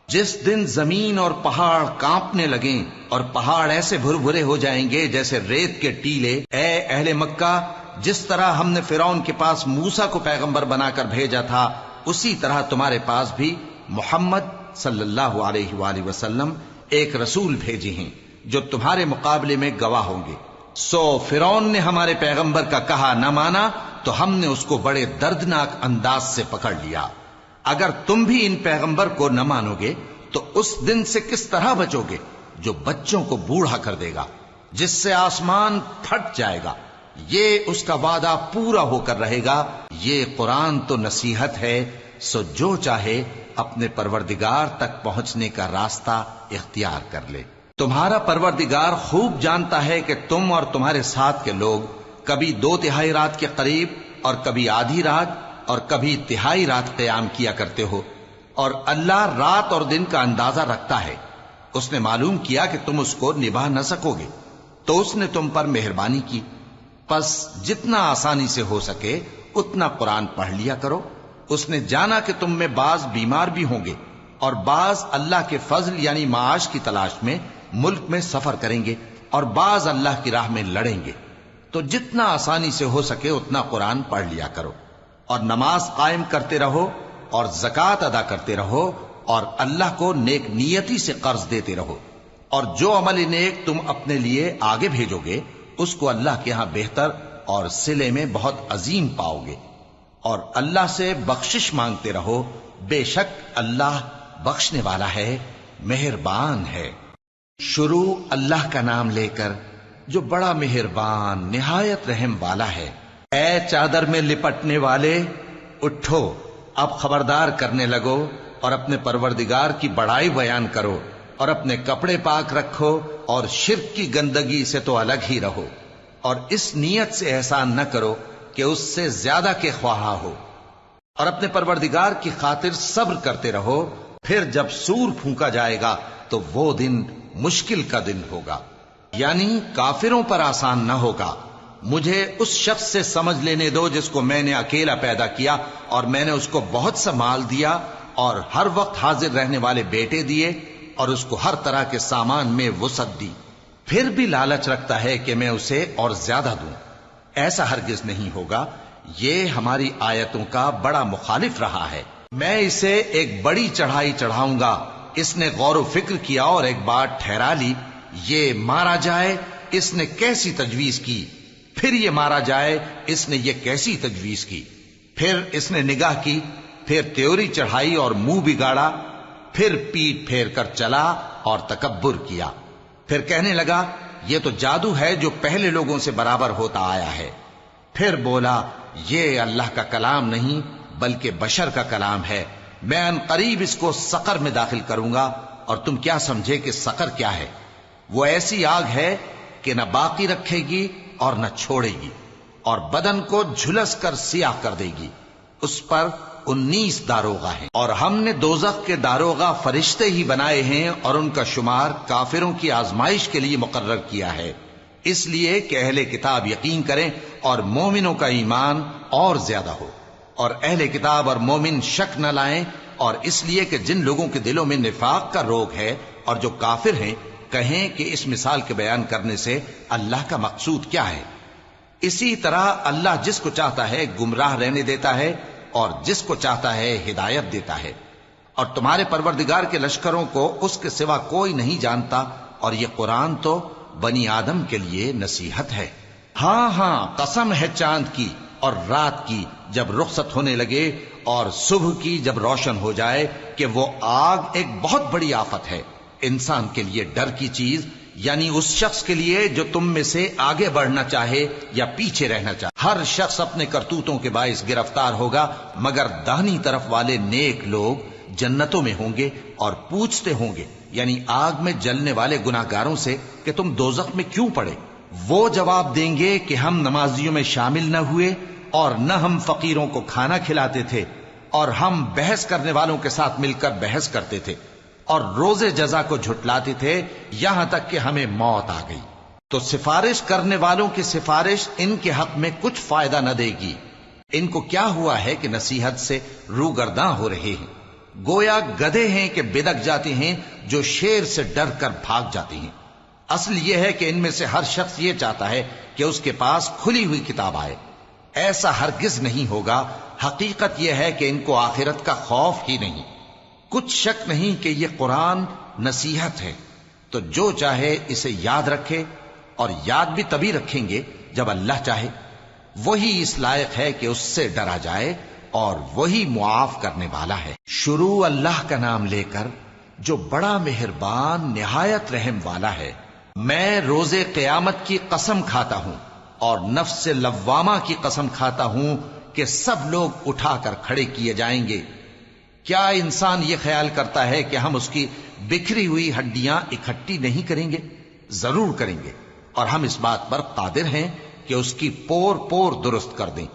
جس دن زمین اور پہاڑ کانپنے لگیں اور پہاڑ ایسے بھربھرے ہو جائیں گے جیسے ریت کے ٹیلے، اے اہل مکہ، جس طرح ہم نے فرعون کے پاس موسیٰ کو پیغمبر بنا کر بھیجا تھا، اسی طرح تمہارے پاس بھی محمد صلی اللہ علیہ وآلہ وسلم ایک رسول بھیجے ہیں جو تمہارے مقابلے میں گواہ ہوں گے۔ سو فرعون نے ہمارے پیغمبر کا کہا نہ مانا تو ہم نے اس کو بڑے دردناک انداز سے پکڑ لیا۔ اگر تم بھی ان پیغمبر کو نہ مانو گے تو اس دن سے کس طرح بچو گے جو بچوں کو بوڑھا کر دے گا، جس سے آسمان پھٹ جائے گا۔ یہ اس کا وعدہ پورا ہو کر رہے گا۔ یہ قرآن تو نصیحت ہے، سو جو چاہے اپنے پروردگار تک پہنچنے کا راستہ اختیار کر لے۔ تمہارا پروردگار خوب جانتا ہے کہ تم اور تمہارے ساتھ کے لوگ کبھی 2/3 رات کے قریب اور کبھی آدھی رات اور کبھی تہائی رات قیام کیا کرتے ہو، اور اللہ رات اور دن کا اندازہ رکھتا ہے۔ اس نے معلوم کیا کہ تم اس کو نبھا نہ سکو گے تو اس نے تم پر مہربانی کی، پس جتنا آسانی سے ہو سکے اتنا قرآن پڑھ لیا کرو۔ اس نے جانا کہ تم میں بعض بیمار بھی ہوں گے اور بعض اللہ کے فضل یعنی معاش کی تلاش میں ملک میں سفر کریں گے اور بعض اللہ کی راہ میں لڑیں گے، تو جتنا آسانی سے ہو سکے اتنا قرآن پڑھ لیا کرو، اور نماز قائم کرتے رہو اور زکوٰۃ ادا کرتے رہو اور اللہ کو نیک نیتی سے قرض دیتے رہو، اور جو عمل نیک تم اپنے لیے آگے بھیجو گے اس کو اللہ کے ہاں بہتر اور صلے میں بہت عظیم پاؤ گے، اور اللہ سے بخشش مانگتے رہو، بے شک اللہ بخشنے والا ہے، مہربان ہے۔ شروع اللہ کا نام لے کر جو بڑا مہربان نہایت رحم والا ہے۔ اے چادر میں لپٹنے والے، اٹھو، اب خبردار کرنے لگو اور اپنے پروردگار کی بڑائی بیان کرو، اور اپنے کپڑے پاک رکھو اور شرک کی گندگی سے تو الگ ہی رہو، اور اس نیت سے احسان نہ کرو کہ اس سے زیادہ کے خواہاں ہو، اور اپنے پروردگار کی خاطر صبر کرتے رہو۔ پھر جب سور پھونکا جائے گا تو وہ دن مشکل کا دن ہوگا، یعنی کافروں پر آسان نہ ہوگا۔ مجھے اس شخص سے سمجھ لینے دو جس کو میں نے اکیلا پیدا کیا اور میں نے اس کو بہت سا مال دیا اور ہر وقت حاضر رہنے والے بیٹے دیے اور اس کو ہر طرح کے سامان میں وسعت دی، پھر بھی لالچ رکھتا ہے کہ میں اسے اور زیادہ دوں۔ ایسا ہرگز نہیں ہوگا، یہ ہماری آیتوں کا بڑا مخالف رہا ہے۔ میں اسے ایک بڑی چڑھائی چڑھاؤں گا۔ اس نے غور و فکر کیا اور ایک بات ٹھہرا لی، یہ مارا جائے، اس نے کیسی تجویز کی، پھر یہ مارا جائے، اس نے یہ کیسی تجویز کی، پھر اس نے نگاہ کی، پھر تیوری چڑھائی اور منہ بگاڑا، پھر پیٹ پھیر کر چلا اور تکبر کیا، پھر کہنے لگا یہ تو جادو ہے جو پہلے لوگوں سے برابر ہوتا آیا ہے، پھر بولا یہ اللہ کا کلام نہیں بلکہ بشر کا کلام ہے، میں ان قریب اس کو سقر میں داخل کروں گا، اور تم کیا سمجھے کہ سقر کیا ہے؟ وہ ایسی آگ ہے کہ نہ باقی رکھے گی اور نہ چھوڑے گی، اور بدن کو جھلس کر سیاہ کر دے گی۔ اس پر 19 داروغہ ہیں، اور ہم نے دوزخ کے داروغہ فرشتے ہی بنائے ہیں، اور ان کا شمار کافروں کی آزمائش کے لیے مقرر کیا ہے، اس لیے کہ اہل کتاب یقین کریں اور مومنوں کا ایمان اور زیادہ ہو، اور اہل کتاب اور مومن شک نہ لائیں، اور اس لیے کہ جن لوگوں کے دلوں میں نفاق کا روگ ہے اور جو کافر ہیں کہیں کہ اس مثال کے بیان کرنے سے اللہ کا مقصود کیا ہے۔ اسی طرح اللہ جس کو چاہتا ہے گمراہ رہنے دیتا ہے اور جس کو چاہتا ہے ہدایت دیتا ہے، اور تمہارے پروردگار کے لشکروں کو اس کے سوا کوئی نہیں جانتا، اور یہ قرآن تو بنی آدم کے لیے نصیحت ہے۔ ہاں ہاں، قسم ہے چاند کی اور رات کی جب رخصت ہونے لگے، اور صبح کی جب روشن ہو جائے، کہ وہ آگ ایک بہت بڑی آفت ہے، انسان کے لیے ڈر کی چیز، یعنی اس شخص کے لیے جو تم میں سے آگے بڑھنا چاہے یا پیچھے رہنا چاہے۔ ہر شخص اپنے کرتوتوں کے باعث گرفتار ہوگا، مگر داہنی طرف والے نیک لوگ جنتوں میں ہوں گے اور پوچھتے ہوں گے، یعنی آگ میں جلنے والے گناہگاروں سے کہ تم دوزخ میں کیوں پڑے؟ وہ جواب دیں گے کہ ہم نمازیوں میں شامل نہ ہوئے، اور نہ ہم فقیروں کو کھانا کھلاتے تھے، اور ہم بحث کرنے والوں کے ساتھ مل کر بحث کرتے تھے، اور روز جزا کو جھٹلاتے تھے، یہاں تک کہ ہمیں موت آ گئی۔ تو سفارش کرنے والوں کی سفارش ان کے حق میں کچھ فائدہ نہ دے گی۔ ان کو کیا ہوا ہے کہ نصیحت سے روگرداں ہو رہے ہیں؟ گویا گدھے ہیں کہ بدک جاتے ہیں جو شیر سے ڈر کر بھاگ جاتے ہیں۔ اصل یہ ہے کہ ان میں سے ہر شخص یہ چاہتا ہے کہ اس کے پاس کھلی ہوئی کتاب آئے۔ ایسا ہرگز نہیں ہوگا۔ حقیقت یہ ہے کہ ان کو آخرت کا خوف ہی نہیں۔ کچھ شک نہیں کہ یہ قرآن نصیحت ہے، تو جو چاہے اسے یاد رکھے، اور یاد بھی تبھی رکھیں گے جب اللہ چاہے۔ وہی اس لائق ہے کہ اس سے ڈرا جائے، اور وہی معاف کرنے والا ہے۔ شروع اللہ کا نام لے کر جو بڑا مہربان نہایت رحم والا ہے۔ میں روز قیامت کی قسم کھاتا ہوں اور نفس لوامہ کی قسم کھاتا ہوں کہ سب لوگ اٹھا کر کھڑے کیے جائیں گے۔ کیا انسان یہ خیال کرتا ہے کہ ہم اس کی بکھری ہوئی ہڈیاں اکٹھی نہیں کریں گے؟ ضرور کریں گے، اور ہم اس بات پر قادر ہیں کہ اس کی پور پور درست کر دیں۔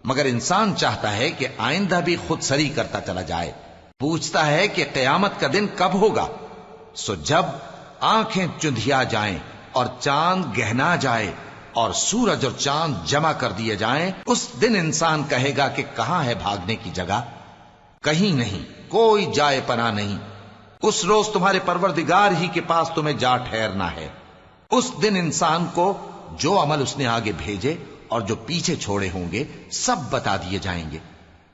مگر انسان چاہتا ہے کہ آئندہ بھی خود سری کرتا چلا جائے۔ پوچھتا ہے کہ قیامت کا دن کب ہوگا؟ سو جب آنکھیں چندھیا جائیں اور چاند گہنا جائے اور سورج اور چاند جمع کر دیے جائیں، اس دن انسان کہے گا کہ کہاں ہے بھاگنے کی جگہ؟ کہیں نہیں، کوئی جائے پناہ نہیں۔ اس روز تمہارے پروردگار ہی کے پاس تمہیں جا ٹھہرنا ہے۔ اس دن انسان کو جو عمل اس نے آگے بھیجے اور جو پیچھے چھوڑے ہوں گے سب بتا دیے جائیں گے۔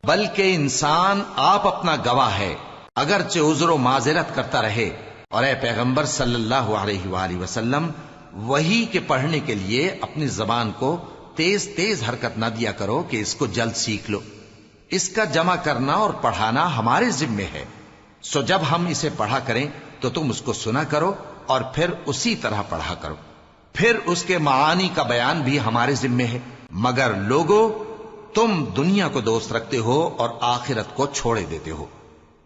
بلکہ انسان آپ اپنا گواہ ہے، اگرچہ عذر و معذرت کرتا رہے۔ اور اے پیغمبر صلی اللہ علیہ وآلہ وسلم، وحی کے پڑھنے کے لیے اپنی زبان کو تیز تیز حرکت نہ دیا کرو کہ اس کو جلد سیکھ لو۔ اس کا جمع کرنا اور پڑھانا ہمارے ذمے ہے۔ سو جب ہم اسے پڑھا کریں تو تم اس کو سنا کرو اور پھر اسی طرح پڑھا کرو۔ پھر اس کے معانی کا بیان بھی ہمارے ذمے ہے۔ مگر لوگو، تم دنیا کو دوست رکھتے ہو اور آخرت کو چھوڑے دیتے ہو۔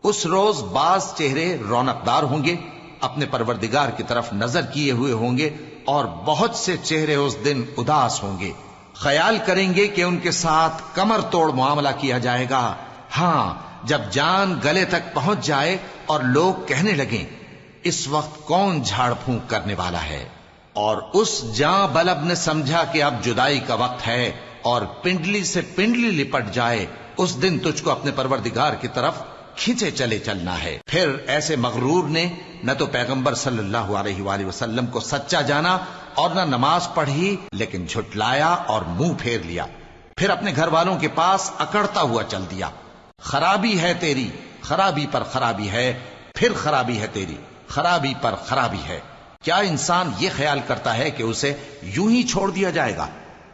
اس روز بعض چہرے رونقدار ہوں گے، اپنے پروردگار کی طرف نظر کیے ہوئے ہوں گے، اور بہت سے چہرے اس دن اداس ہوں گے، خیال کریں گے کہ ان کے ساتھ کمر توڑ معاملہ کیا جائے گا۔ ہاں، جب جان گلے تک پہنچ جائے اور لوگ کہنے لگیں اس وقت کون جھاڑ پھونک کرنے والا ہے، اور اس جاں بلب نے سمجھا کہ اب جدائی کا وقت ہے اور پنڈلی سے پنڈلی لپٹ جائے، اس دن تجھ کو اپنے پروردگار کی طرف کھینچے چلے چلنا ہے۔ پھر ایسے مغرور نے نہ تو پیغمبر صلی اللہ علیہ وآلہ وسلم کو سچا جانا اور نہ نماز پڑھی، لیکن جھٹلایا اور منہ پھیر لیا، پھر اپنے گھر والوں کے پاس اکڑتا ہوا چل دیا۔ خرابی ہے تیری، خرابی پر خرابی ہے، پھر خرابی ہے تیری، خرابی پر خرابی ہے۔ کیا انسان یہ خیال کرتا ہے کہ اسے یوں ہی چھوڑ دیا جائے گا؟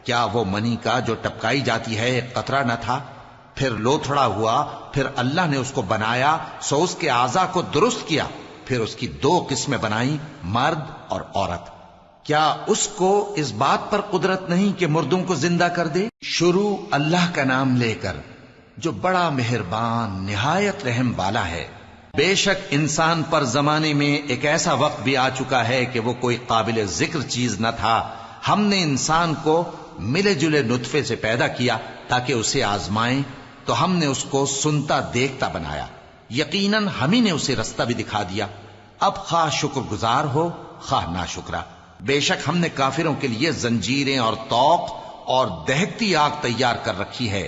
کیا وہ منی کا جو ٹپکائی جاتی ہے ایک قطرہ نہ تھا، پھر لوتھڑا ہوا، پھر اللہ نے اس کو بنایا، سو اس کے اعضاء کو درست کیا، پھر اس کی دو قسمیں بنائیں، مرد اور عورت۔ کیا اس کو اس بات پر قدرت نہیں کہ مردوں کو زندہ کر دے؟ شروع اللہ کا نام لے کر جو بڑا مہربان نہایت رحم والا ہے۔ بے شک انسان پر زمانے میں ایک ایسا وقت بھی آ چکا ہے کہ وہ کوئی قابل ذکر چیز نہ تھا۔ ہم نے انسان کو ملے جلے نطفے سے پیدا کیا تاکہ اسے آزمائیں، تو ہم نے اس کو سنتا دیکھتا بنایا، یقیناً ہم ہی نے اسے رستہ بھی دکھا دیا۔ اب خواہ شکر گزار ہو خواہ ناشکرا۔ بے شک ہم نے کافروں کے لیے زنجیریں اور طوق اور دہکتی آگ تیار کر رکھی ہے۔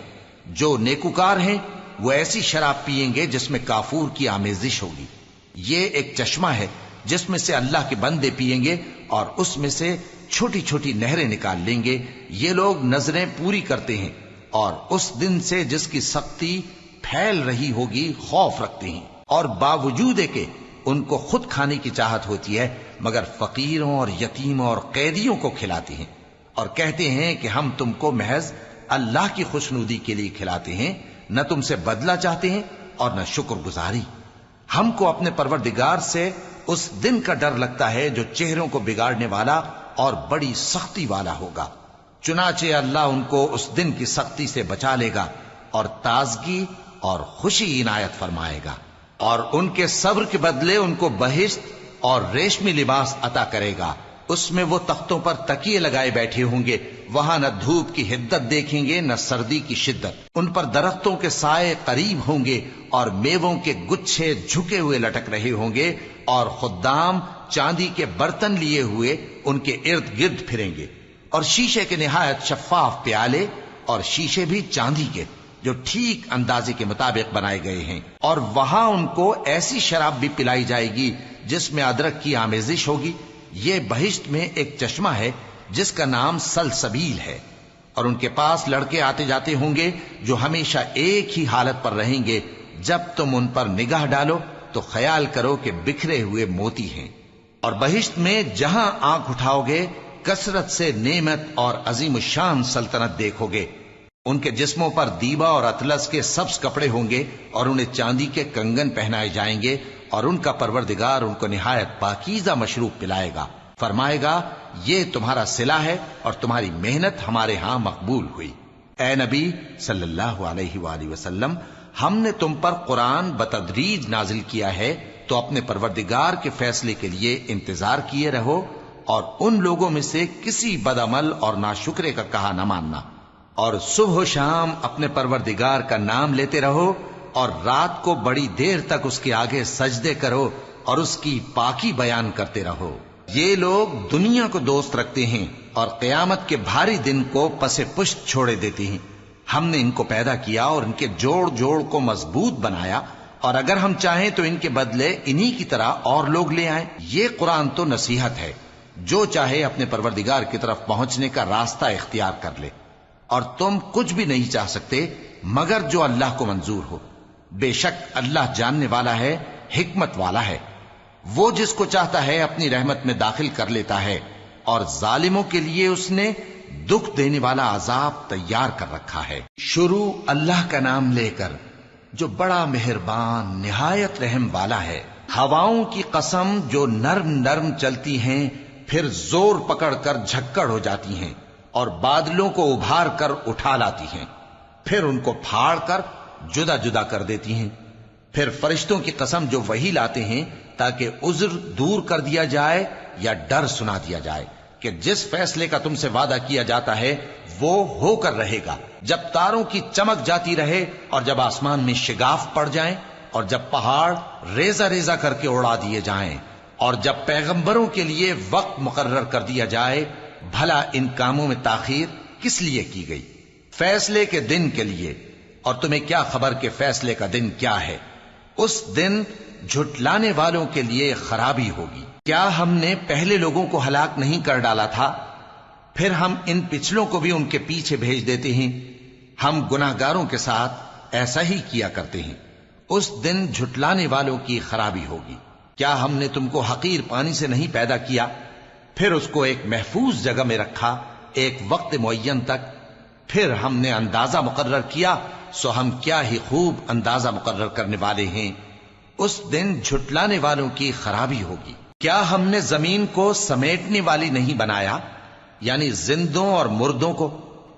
جو نیکوکار ہیں وہ ایسی شراب پیئیں گے جس میں کافور کی آمیزش ہوگی۔ یہ ایک چشمہ ہے جس میں سے اللہ کے بندے پیئیں گے اور اس میں سے چھوٹی چھوٹی نہریں نکال لیں گے۔ یہ لوگ نظریں پوری کرتے ہیں اور اس دن سے جس کی سختی پھیل رہی ہوگی خوف رکھتے ہیں، اور باوجود کہ ان کو خود کھانے کی چاہت ہوتی ہے مگر فقیروں اور یتیموں اور قیدیوں کو کھلاتے ہیں، اور کہتے ہیں کہ ہم تم کو محض اللہ کی خوشنودی کے لیے کھلاتے ہیں، نہ تم سے بدلہ چاہتے ہیں اور نہ شکر گزاری۔ ہم کو اپنے پروردگار سے اس دن کا ڈر لگتا ہے جو چہروں کو بگاڑنے والا اور بڑی سختی والا ہوگا۔ چنانچہ اللہ ان کو اس دن کی سختی سے بچا لے گا اور تازگی اور خوشی عنایت فرمائے گا، اور ان کے صبر کے بدلے ان کو بہشت اور ریشمی لباس عطا کرے گا۔ اس میں وہ تختوں پر تکیے لگائے بیٹھے ہوں گے، وہاں نہ دھوپ کی حدت دیکھیں گے نہ سردی کی شدت۔ ان پر درختوں کے سائے قریب ہوں گے اور میووں کے گچھے جھکے ہوئے لٹک رہے ہوں گے، اور خدام چاندی کے برتن لیے ہوئے ان کے ارد گرد پھریں گے، اور شیشے کے نہایت شفاف پیالے اور شیشے بھی چاندی کے۔ جو ٹھیک اندازے کے مطابق بنائے گئے ہیں، اور وہاں ان کو ایسی شراب بھی پلائی جائے گی جس میں ادرک کی آمیزش ہوگی۔ یہ بہشت میں ایک چشمہ ہے جس کا نام سلسبیل ہے، اور ان کے پاس لڑکے آتے جاتے ہوں گے جو ہمیشہ ایک ہی حالت پر رہیں گے۔ جب تم ان پر نگاہ ڈالو تو خیال کرو کہ بکھرے ہوئے موتی ہیں، اور بہشت میں جہاں آنکھ اٹھاؤ گے کثرت سے نعمت اور عظیم الشان سلطنت دیکھو گے۔ ان کے جسموں پر دیبا اور اطلس کے سبز کپڑے ہوں گے، اور انہیں چاندی کے کنگن پہنائے جائیں گے، اور ان کا پروردگار ان کو نہایت پاکیزہ مشروب پلائے گا، فرمائے گا یہ تمہارا صلہ ہے اور تمہاری محنت ہمارے ہاں مقبول ہوئی۔ اے نبی صلی اللہ علیہ وآلہ وسلم، ہم نے تم پر قرآن بتدریج نازل کیا ہے، تو اپنے پروردگار کے فیصلے کے لیے انتظار کیے رہو، اور ان لوگوں میں سے کسی بدعمل اور ناشکرے کا کہا نہ ماننا، اور صبح و شام اپنے پروردگار کا نام لیتے رہو، اور رات کو بڑی دیر تک اس کے آگے سجدے کرو اور اس کی پاکی بیان کرتے رہو۔ یہ لوگ دنیا کو دوست رکھتے ہیں اور قیامت کے بھاری دن کو پس پشت چھوڑے دیتے ہیں۔ ہم نے ان کو پیدا کیا اور ان کے جوڑ جوڑ کو مضبوط بنایا، اور اگر ہم چاہیں تو ان کے بدلے انہی کی طرح اور لوگ لے آئیں۔ یہ قرآن تو نصیحت ہے، جو چاہے اپنے پروردگار کی طرف پہنچنے کا راستہ اختیار کر لے، اور تم کچھ بھی نہیں چاہ سکتے مگر جو اللہ کو منظور ہو۔ بے شک اللہ جاننے والا ہے، حکمت والا ہے۔ وہ جس کو چاہتا ہے اپنی رحمت میں داخل کر لیتا ہے، اور ظالموں کے لیے اس نے دکھ دینے والا عذاب تیار کر رکھا ہے۔ شروع اللہ کا نام لے کر جو بڑا مہربان نہایت رحم والا ہے۔ ہواؤں کی قسم جو نرم نرم چلتی ہیں پھر زور پکڑ کر جھکڑ ہو جاتی ہیں، اور بادلوں کو ابھار کر اٹھا لاتی ہیں، پھر ان کو پھاڑ کر جدا جدا کر دیتی ہیں۔ پھر فرشتوں کی قسم جو وحی لاتے ہیں تاکہ عذر دور کر دیا جائے یا ڈر سنا دیا جائے کہ جس فیصلے کا تم سے وعدہ کیا جاتا ہے وہ ہو کر رہے گا، جب تاروں کی چمک جاتی رہے، اور جب آسمان میں شگاف پڑ جائیں، اور جب پہاڑ ریزہ ریزہ کر کے اڑا دیے جائیں، اور جب پیغمبروں کے لیے وقت مقرر کر دیا جائے۔ بھلا ان کاموں میں تاخیر کس لیے کی گئی؟ فیصلے کے دن کے لیے، اور تمہیں کیا خبر کہ فیصلے کا دن کیا ہے؟ اس دن جھٹلانے والوں کے لیے خرابی ہوگی۔ کیا ہم نے پہلے لوگوں کو ہلاک نہیں کر ڈالا تھا؟ پھر ہم ان پچھلوں کو بھی ان کے پیچھے بھیج دیتے ہیں۔ ہم گناہگاروں کے ساتھ ایسا ہی کیا کرتے ہیں۔ اس دن جھٹلانے والوں کی خرابی ہوگی۔ کیا ہم نے تم کو حقیر پانی سے نہیں پیدا کیا، پھر اس کو ایک محفوظ جگہ میں رکھا ایک وقت معین تک، پھر ہم نے اندازہ مقرر کیا، سو ہم کیا ہی خوب اندازہ مقرر کرنے والے ہیں۔ اس دن جھٹلانے والوں کی خرابی ہوگی۔ کیا ہم نے زمین کو سمیٹنے والی نہیں بنایا، یعنی زندوں اور مردوں کو،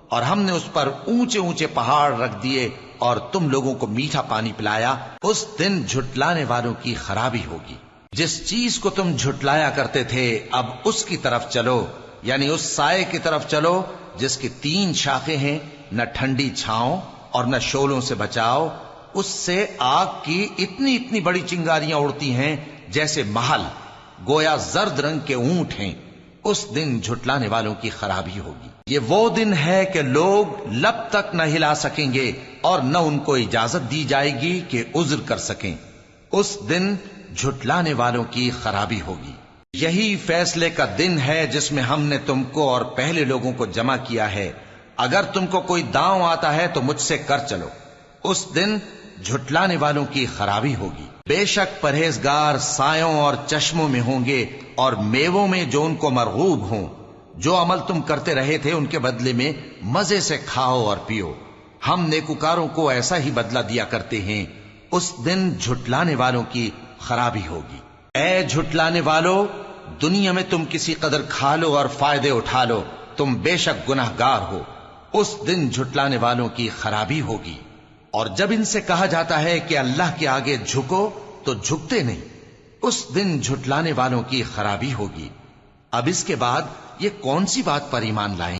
اور ہم نے اس پر اونچے اونچے پہاڑ رکھ دیے اور تم لوگوں کو میٹھا پانی پلایا۔ اس دن جھٹلانے والوں کی خرابی ہوگی۔ جس چیز کو تم جھٹلایا کرتے تھے اب اس کی طرف چلو، یعنی اس سائے کی طرف چلو جس کی 3 شاخیں ہیں، نہ ٹھنڈی چھاؤں اور نہ شعلوں سے بچاؤ۔ اس سے آگ کی اتنی اتنی بڑی چنگاریاں اڑتی ہیں جیسے محل، گویا زرد رنگ کے اونٹ ہیں۔ اس دن جھٹلانے والوں کی خرابی ہوگی۔ یہ وہ دن ہے کہ لوگ لب تک نہ ہلا سکیں گے اور نہ ان کو اجازت دی جائے گی کہ عذر کر سکیں۔ اس دن جھٹلانے والوں کی خرابی ہوگی۔ یہی فیصلے کا دن ہے جس میں ہم نے تم کو اور پہلے لوگوں کو جمع کیا ہے۔ اگر تم کو کوئی داؤں آتا ہے تو مجھ سے کر چلو۔ اس دن جھٹلانے والوں کی خرابی ہوگی۔ بے شک پرہیزگار سایوں اور چشموں میں ہوں گے اور میووں میں جو ان کو مرغوب ہوں۔ جو عمل تم کرتے رہے تھے ان کے بدلے میں مزے سے کھاؤ اور پیو۔ ہم نیکوکاروں کو ایسا ہی بدلہ دیا کرتے ہیں۔ اس دن جھٹلانے والوں کی خرابی ہوگی۔ اے جھٹلانے والو، دنیا میں تم کسی قدر کھا لو اور فائدے اٹھا لو، تم بے شک گناہگار ہو۔ اس دن جھٹلانے والوں کی خرابی ہوگی۔ اور جب ان سے کہا جاتا ہے کہ اللہ کے آگے جھکو تو جھکتے نہیں۔ اس دن جھٹلانے والوں کی خرابی ہوگی۔ اب اس کے بعد یہ کون سی بات پر ایمان لائیں؟